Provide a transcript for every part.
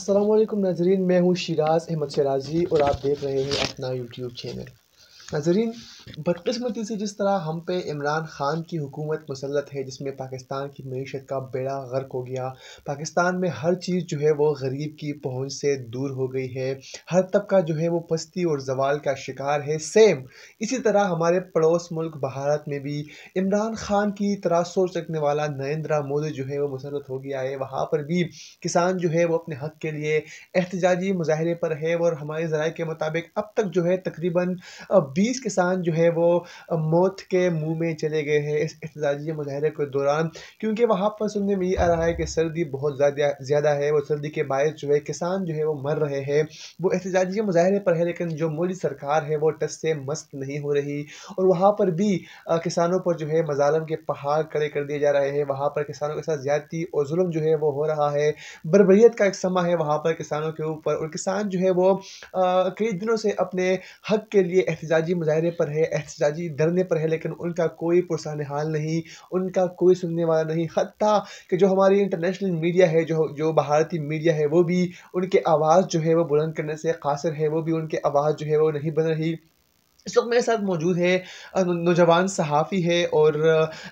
अस्सलाम वालेकुम नाज़रीन, मैं हूँ शिराज अहमद शराजी और आप देख रहे हैं अपना यूट्यूब चैनल। नाज़रीन, बदकिस्मती से जिस तरह हम पे इमरान ख़ान की हुकूमत मुसल्लत है, जिसमें पाकिस्तान की मईशत का बेड़ा गर्क हो गया। पाकिस्तान में हर चीज़ जो है वो गरीब की पहुँच से दूर हो गई है। हर तबका जो है वो पस्ती और ज़वाल का शिकार है। सेम इसी तरह हमारे पड़ोस मुल्क भारत में भी इमरान ख़ान की तरह सोच रखने वाला नरेंद्र मोदी जो है वो मुसल्लत हो गया है। वहाँ पर भी किसान जो है वो अपने हक़ के लिए एहतजाजी मुज़ाहरे पर है और हमारे ज़राए के मुताबिक अब तक जो है तकरीबन 20 किसान जो है वो मौत के मुँह में चले गए हैं इस एहतजाजी मुजाहरे के दौरान, क्योंकि वहाँ पर सुनने में ये आ रहा है कि सर्दी बहुत ज़्यादा है। वो सर्दी के बायस जो है किसान जो है वो मर रहे हैं। वो एहतजाजी मुजाहरे पर है, लेकिन जो मोदी सरकार है वो टस से मस्त नहीं हो रही और वहाँ पर भी किसानों पर जो है मज़ालम के पहाड़ खड़े कर दिए जा रहे हैं। वहाँ पर किसानों के साथ ज़्यादती और जुल्म जो है वो हो रहा है। बर्बरियत का एक समा है वहाँ पर किसानों के ऊपर और किसान जो है वो कई दिनों से अपने हक के लिए एहतजाजी मुजाहरे पर है, एहतजाजी धरने पर है, लेकिन उनका कोई पुरसाने हाल नहीं, उनका कोई सुनने वाला नहीं। हत्ता कि जो हमारी इंटरनेशनल मीडिया है, जो जो भारतीय मीडिया है, वो भी उनकी आवाज़ जो है वो बुलंद करने से कासिर है, वो भी उनकी आवाज़ जो है वो नहीं बन रही। इस वक़्त मेरे साथ मौजूद है नौजवान सहाफ़ी है और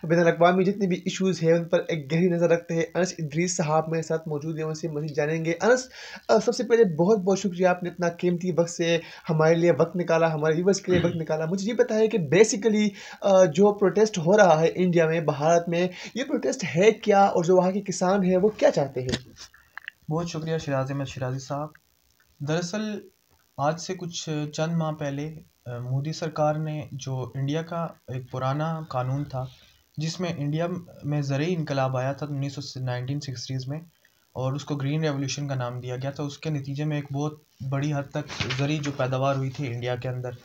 बैनुल-अक़वामी जितने भी इश्यूज़ हैं, उन पर एक गहरी नज़र रखते हैं। अनस इदरीस साहब मेरे साथ मौजूद हैं, उनसे मज़ीद जानेंगे। अनस, सबसे पहले बहुत-बहुत शुक्रिया, आपने इतना कीमती वक़्त से हमारे लिए वक़्त निकाला, हमारे व्यूअर्स के लिए वक़्त निकाला। मुझे ये बताइए कि बेसिकली जो प्रोटेस्ट हो रहा है इंडिया में, भारत में, ये प्रोटेस्ट है क्या और जो वहाँ के किसान हैं, वो क्या चाहते हैं? बहुत शुक्रिया शिराज अहमद शिराजी साहब। दरअसल आज से कुछ चंद माह पहले मोदी सरकार ने जो इंडिया का एक पुराना कानून था, जिसमें इंडिया में ज़रूरी इनकलाब आया था 1960s में, और उसको ग्रीन रेवोल्यूशन का नाम दिया गया था। उसके नतीजे में एक बहुत बड़ी हद तक ज़रूरी जो पैदावार हुई थी इंडिया के अंदर,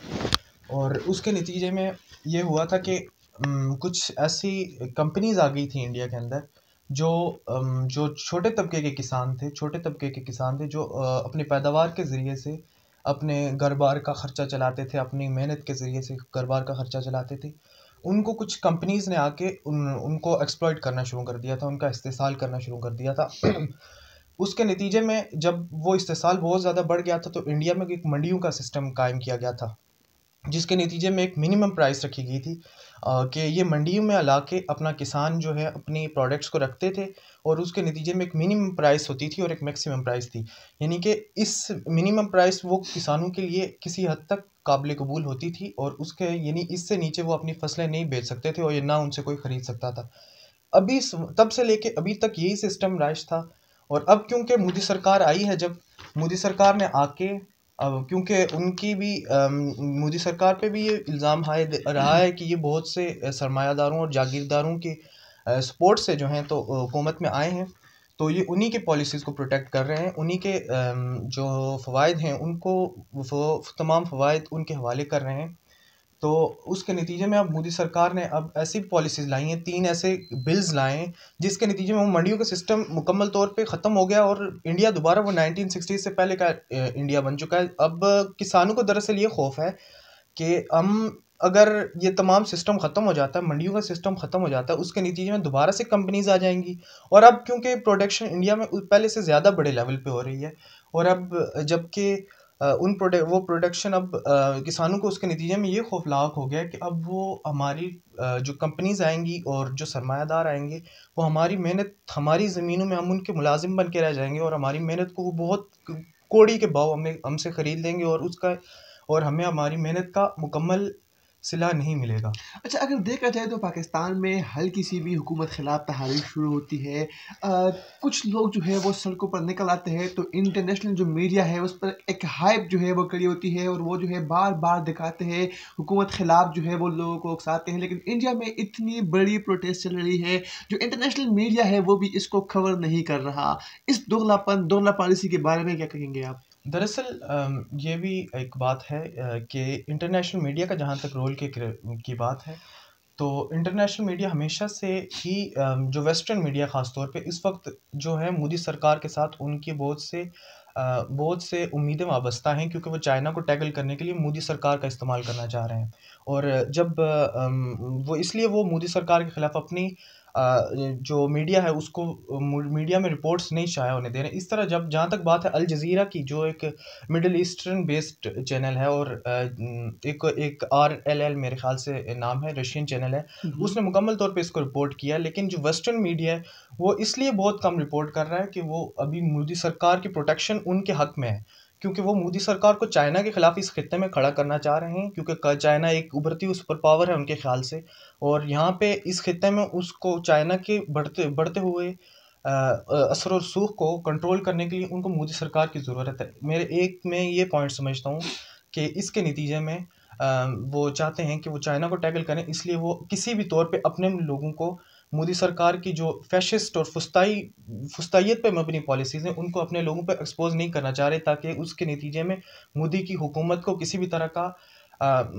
और उसके नतीजे में ये हुआ था कि कुछ ऐसी कंपनीज आ गई थी इंडिया के अंदर जो जो छोटे तबके के किसान थे, जो अपनी पैदावार के ज़रिए से अपने घर-बार का खर्चा चलाते थे, अपनी मेहनत के ज़रिए से घर-बार का खर्चा चलाते थे। उनको कुछ कंपनीज़ ने आके उनको एक्सप्लॉइट करना शुरू कर दिया था, उनका इस्तेसाल करना शुरू कर दिया था। उसके नतीजे में जब वो इस्तेसाल बहुत ज़्यादा बढ़ गया था, तो इंडिया में एक मंडियों का सिस्टम कायम किया गया था, जिसके नतीजे में एक मिनिमम प्राइस रखी गई थी कि ये मंडियों में ला के अपना किसान जो है अपनी प्रोडक्ट्स को रखते थे, और उसके नतीजे में एक मिनिमम प्राइस होती थी और एक मैक्सिमम प्राइस थी। यानी कि इस मिनिमम प्राइस वो किसानों के लिए किसी हद तक काबिल कबूल होती थी, और उसके यानी इससे नीचे वो अपनी फसलें नहीं बेच सकते थे और ये ना उनसे कोई ख़रीद सकता था। तब से लेके अभी तक यही सिस्टम राइज था। और अब क्योंकि मोदी सरकार आई है, जब मोदी सरकार ने आके अब क्योंकि उनकी भी मोदी सरकार पे भी ये इल्ज़ाम रहा है कि ये बहुत से सरमायादारों और जागीरदारों के सपोर्ट से जो हैं तो हुकूमत में आए हैं। तो ये उन्हीं के पॉलिसीज़ को प्रोटेक्ट कर रहे हैं, उन्हीं के जो फ़वाइद हैं उनको वो तमाम फ़वाइद उनके हवाले कर रहे हैं। तो उसके नतीजे में अब मोदी सरकार ने अब ऐसी पॉलिसीज़ लाई हैं, 3 ऐसे बिल्स लाए हैं, जिसके नतीजे में वो मंडियों का सिस्टम मुकम्मल तौर पे ख़त्म हो गया और इंडिया दोबारा वो 1960 से पहले का इंडिया बन चुका है। अब किसानों को दरअसल ये खौफ है कि अगर ये तमाम सिस्टम ख़त्म हो जाता है, मंडियों का सिस्टम ख़त्म हो जाता है, उसके नतीजे में दोबारा से कंपनीज़ आ जाएँगी। और अब क्योंकि प्रोडक्शन इंडिया में पहले से ज़्यादा बड़े लेवल पे हो रही है, और अब जबकि वो प्रोडक्शन अब किसानों को उसके नतीजे में ये खौफनाक हो गया है कि अब वो हमारी जो कंपनीज़ आएँगी और जो सरमायादार आएँगे, वो हमारी मेहनत, हमारी ज़मीनों में हम उनके मुलाज़िम बन के रह जाएँगे, और हमारी मेहनत को वो बहुत कौड़ी के भाव हमें हमसे ख़रीद लेंगे, और हमें हमारी मेहनत का मुकम्मल सिला नहीं मिलेगा। अच्छा, अगर देखा जाए तो पाकिस्तान में हल्की-सी भी हुकूमत ख़िलाफ़ तहरीक शुरू होती है, कुछ लोग जो है वो सड़कों पर निकल आते हैं, तो इंटरनेशनल जो मीडिया है उस पर एक हाइप जो है वो खड़ी होती है और वो जो है बार-बार दिखाते हैं, हुकूमत ख़िलाफ़ जो है वो लोगों को उकसाते हैं। लेकिन इंडिया में इतनी बड़ी प्रोटेस्ट चल रही है, जो इंटरनेशनल मीडिया है वो भी इसको कवर नहीं कर रहा। इस दोगला पॉलिसी के बारे में क्या कहेंगे आप? दरअसल ये भी एक बात है कि इंटरनेशनल मीडिया का जहाँ तक रोल की बात है, तो इंटरनेशनल मीडिया हमेशा से ही जो वेस्टर्न मीडिया ख़ास तौर पे इस वक्त जो है मोदी सरकार के साथ उनकी बहुत से उम्मीदें वाबस्ता हैं, क्योंकि वो चाइना को टैकल करने के लिए मोदी सरकार का इस्तेमाल करना चाह रहे हैं। और जब वो इसलिए वो मोदी सरकार के ख़िलाफ़ अपनी जो मीडिया है उसको मीडिया में रिपोर्ट्स नहीं शाया होने दे रहे। इस तरह जब जहाँ तक बात है अल जज़ीरा की, जो एक मिडल ईस्टर्न बेस्ड चैनल है और एक RLL मेरे ख़्याल से नाम है, रशियन चैनल है, उसने मुकम्मल तौर पे इसको रिपोर्ट किया। लेकिन जो वेस्टर्न मीडिया है वो इसलिए बहुत कम रिपोर्ट कर रहा है कि वो अभी मोदी सरकार की प्रोटेक्शन उनके हक़ में है, क्योंकि वो मोदी सरकार को चाइना के ख़िलाफ़ इस खित्ते में खड़ा करना चाह रहे हैं, क्योंकि चाइना एक उभरती हुई सुपर पावर है उनके ख़्याल से, और यहाँ पे इस खित्ते में उसको चाइना के बढ़ते बढ़ते हुए असर और रसूख को कंट्रोल करने के लिए उनको मोदी सरकार की ज़रूरत है। मैं ये पॉइंट समझता हूँ कि इसके नतीजे में वो चाहते हैं कि वो चाइना को टैकल करें, इसलिए वो किसी भी तौर पे अपने लोगों को मोदी सरकार की जो फैशिस्ट और फुस्तायत पे मबनी पॉलिसीज़ हैं उनको अपने लोगों पे एक्सपोज़ नहीं करना चाह रहे, ताकि उसके नतीजे में मोदी की हुकूमत को किसी भी तरह का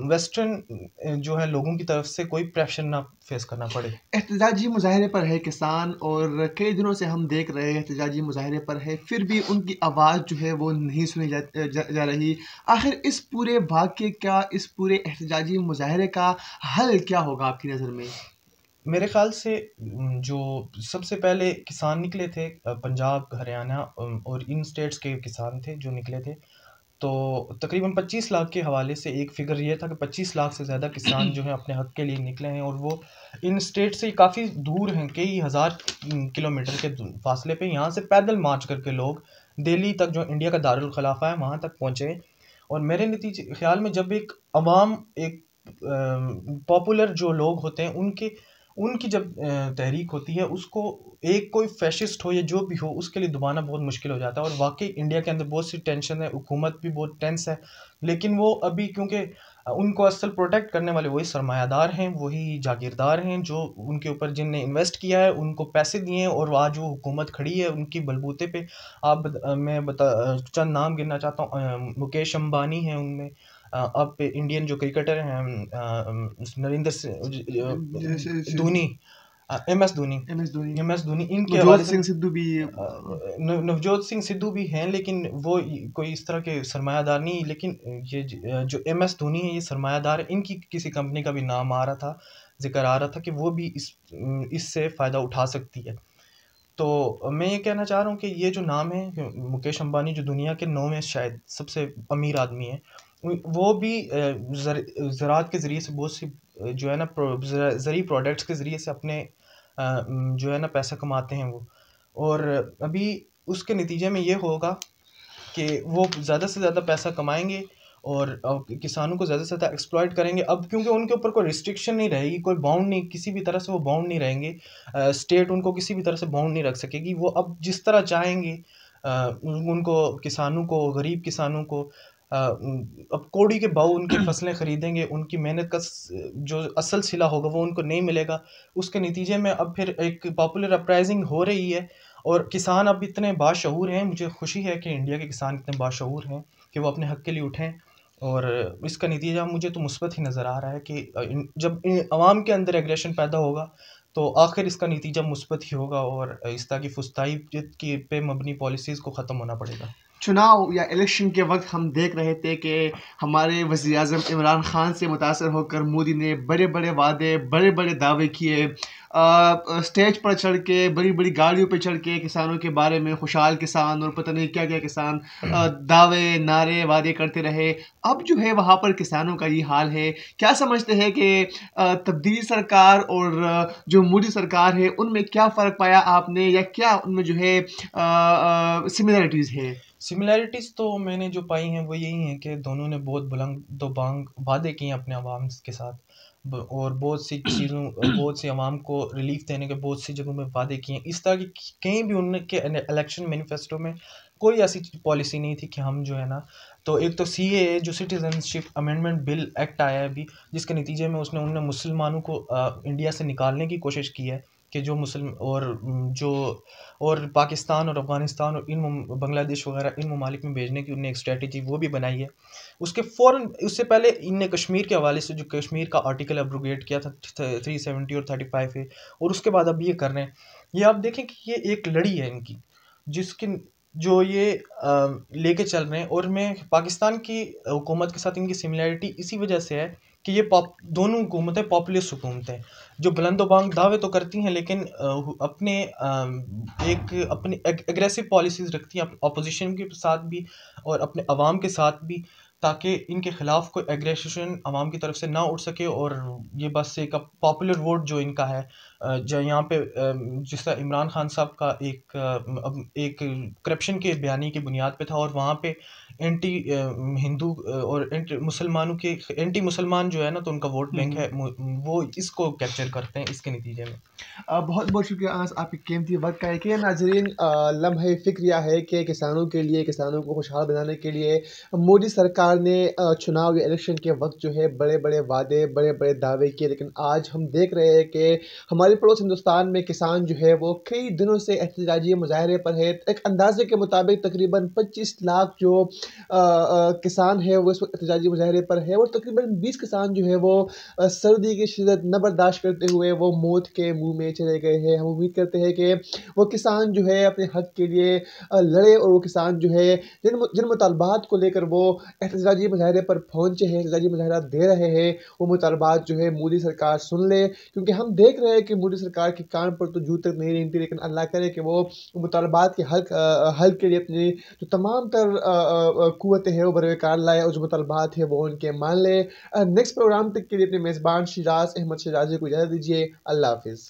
वेस्टर्न जो है लोगों की तरफ से कोई प्रेशर ना फेस करना पड़े। एहतजाजी मुज़ाहरे पर है किसान, और कई दिनों से हम देख रहे हैं एहतजाजी मुज़ाहरे पर है, फिर भी उनकी आवाज़ जो है वो नहीं सुनी जा रही। आखिर इस पूरे वाक़ये का, इस पूरे एहतजाजी मुज़ाहरे का हल क्या होगा आपकी नज़र में? मेरे ख़्याल से जो सबसे पहले किसान निकले थे पंजाब, हरियाणा और इन स्टेट्स के किसान थे जो निकले थे। तो तकरीबन 25 लाख के हवाले से एक फ़िगर ये था कि 25 लाख से ज़्यादा किसान जो हैं अपने हक़ के लिए निकले हैं, और वो इन स्टेट से काफ़ी दूर हैं, कई हज़ार किलोमीटर के फ़ासले पे यहाँ से पैदल मार्च करके लोग दिल्ली तक, जो इंडिया का दारुल ख़िलाफ़ा है, वहाँ तक पहुँचे। और मेरे नतीजे ख़्याल में जब एक अवाम, एक पॉपुलर जो लोग होते हैं उनकी जब तहरीक होती है, उसको एक कोई फ़ैशिस्ट हो या जो भी हो उसके लिए दबाना बहुत मुश्किल हो जाता है। और वाक़ई इंडिया के अंदर बहुत सी टेंशन है, हुकूमत भी बहुत टेंस है, लेकिन वो अभी क्योंकि उनको असल प्रोटेक्ट करने वाले वही सरमायादार हैं, वही जागीरदार हैं, जो उनके ऊपर जिनने इन्वेस्ट किया है, उनको पैसे दिए हैं, और आज वो हुकूमत खड़ी है उनकी बलबूते पे। मैं चंद नाम गिनना चाहता हूँ। मुकेश अंबानी हैं उनमें, अब इंडियन जो क्रिकेटर हैं, नरेंद्र सिंह जैसे Dhoni, MS Dhoni, MS Dhoni, MS Dhoni, इनके नवजोत हवाले से सिंह सिद्धू भी। नवजोत सिंह सिद्धू भी हैं, लेकिन वो कोई इस तरह के सरमायादार नहीं। लेकिन ये जो MS धोनी है ये सरमायादार है, इनकी किसी कंपनी का भी नाम आ रहा था, जिक्र आ रहा था कि वो भी इससे फ़ायदा उठा सकती है। तो मैं ये कहना चाह रहा हूँ कि ये जो नाम है मुकेश अंबानी, जो दुनिया के 9वें शायद सबसे अमीर आदमी हैं, वो भी ज़राअत के ज़रिए से बहुत सी जो है ना ज़रूरी प्रोडक्ट्स के ज़रिए से अपने जो है ना पैसा कमाते हैं वो। और अभी उसके नतीजे में ये होगा कि वो ज़्यादा से ज़्यादा पैसा कमाएँगे, और किसानों को ज़्यादा से ज़्यादा एक्सप्लॉइट करेंगे। अब क्योंकि उनके ऊपर कोई रिस्ट्रिक्शन नहीं रहेगी, कोई बाउंड नहीं, किसी भी तरह से वो बाउंड नहीं रहेंगे। स्टेट उनको किसी भी तरह से बाउंड नहीं रख सकेगी। वो अब जिस तरह चाहेंगे उनको, किसानों को, गरीब किसानों को अब कौड़ी के भाव उनकी फसलें खरीदेंगे, उनकी मेहनत का जो असल सिला होगा वो उनको नहीं मिलेगा। उसके नतीजे में अब फिर एक पॉपुलर अपराइजिंग हो रही है, और किसान अब इतने बाशऊर हैं। मुझे खुशी है कि इंडिया के किसान इतने बाशऊर हैं कि वो अपने हक़ के लिए उठें, और इसका नतीजा मुझे तो मुस्बत ही नज़र आ रहा है कि जब अवाम के अंदर एग्रेशन पैदा होगा तो आखिर इसका नतीजा मुस्बत ही होगा, और इस तरह की फुस्ताईयत की पे मबनी पॉलिसीज़ को ख़त्म होना पड़ेगा। चुनाव या इलेक्शन के वक्त हम देख रहे थे कि हमारे वज़ीर-ए-आज़म इमरान खान से मुतासर होकर मोदी ने बड़े बड़े वादे, बड़े बड़े दावे किए। स्टेज पर चढ़ के, बड़ी बड़ी गाड़ियों पे चढ़ के किसानों के बारे में, खुशहाल किसान और पता नहीं क्या क्या किसान, दावे, नारे, वादे करते रहे। अब जो है वहाँ पर किसानों का ये हाल है। क्या समझते हैं कि तब्दीली सरकार और जो मोदी सरकार है उनमें क्या फ़र्क पाया आपने, या क्या उनमें जो है सिमिलरिटीज़ है? सिमिलैरिटीज़ तो मैंने जो पाई हैं वो यही हैं कि दोनों ने बहुत बुलंद वादे किए हैं अपने अवाम के साथ, और बहुत सी चीज़ों, बहुत सी अवाम को रिलीफ देने के बहुत सी जगहों में वादे किए हैं। इस तरह की कहीं भी उनके इलेक्शन मैनिफेस्टो में कोई ऐसी पॉलिसी नहीं थी कि हम जो है ना, तो एक तो CAA जो सिटीजनशिप अमेंडमेंट बिल एक्ट आया है अभी, जिसके नतीजे में उन्होंने मुसलमानों को इंडिया से निकालने की कोशिश की है, कि जो मुस्लिम जो और पाकिस्तान और अफ़गानिस्तान और बांग्लादेश वगैरह इन ममालिक में भेजने की उन्होंने एक स्ट्रेटजी वो भी बनाई है। उससे पहले इनने कश्मीर के हवाले से जो कश्मीर का आर्टिकल एब्रोगेट किया था 370 और 35 है, और उसके बाद अब ये कर रहे हैं। ये आप देखें कि ये एक लड़ी है इनकी, जिसकी जो ये लेके चल रहे हैं। और मैं पाकिस्तान की हुकूमत के साथ इनकी सिमिलैरिटी इसी वजह से है कि ये दोनों हुकूमतें पॉपुलिस्ट हुकूमतें हैं। जो बुलंदोबांग दावे तो करती हैं, लेकिन अपने एक अपनी एग्रेसिव पॉलिसीज़ रखती हैं अपोजिशन के साथ भी और अपने अवाम के साथ भी, ताकि इनके ख़िलाफ़ कोई एग्रेशन अवाम की तरफ से ना उठ सके। और ये बस एक पॉपुलर वोट जो इनका है, जो यहाँ पे जिस तरह इमरान खान साहब का एक करप्शन के बयानी की बुनियाद पे था, और वहाँ पे एंटी हिंदू और एंटी मुसलमानों के एंटी मुसलमान जो है ना, तो उनका वोट बैंक है, वो इसको कैप्चर करते हैं इसके नतीजे में। बहुत बहुत शुक्रिया अनस आपकी कीमती वक्त का। कि नाजरीन, लम्हे फ़िक्र यह है कि किसानों के लिए, किसानों को खुशहाल बनाने के लिए मोदी सरकार ने चुनाव या इलेक्शन के वक्त जो है बड़े बड़े वादे, बड़े बड़े दावे किए, लेकिन आज हम देख रहे हैं कि हमारे पड़ोस हिंदुस्तान में किसान जो है वो कई दिनों से एहतजाजी मुजाहरे पर है। एक अंदाजे के मुताबिक तकरीबन 25 लाख जो किसान है वो इस वक्त एहतजाजी मुजाहरे पर है, और तकरीबन 20 किसान जो है वो सर्दी की शिद्दत न बर्दाश्त करते हुए वो मौत के मुंह में चले गए हैं। हम उम्मीद करते हैं कि वो किसान जो है अपने हक के लिए लड़े, और वो किसान जो है जिन जिन मुतालबात को लेकर वो एहतजाजी मुजाहरे पर पहुंचे हैं, एहतजाजी मुजाहरा दे रहे हैं, वो मुतालबात जो है मोदी सरकार सुन ले। क्योंकि हम देख रहे हैं कि मोदी सरकार के कान पर तो जू तक नहीं रेंगती, लेकिन अल्लाह करे कि वो मुतालबात के हल के लिए अपनी जो तमाम तर कुव्वतें हैं वो बरकरार लाए, और जो मुतालबात है वो उनके मान ले। नेक्स्ट प्रोग्राम तक के लिए अपने मेज़बान शिराज अहमद शिराजी को इजाज़त दीजिए। अल्लाह हाफिज़।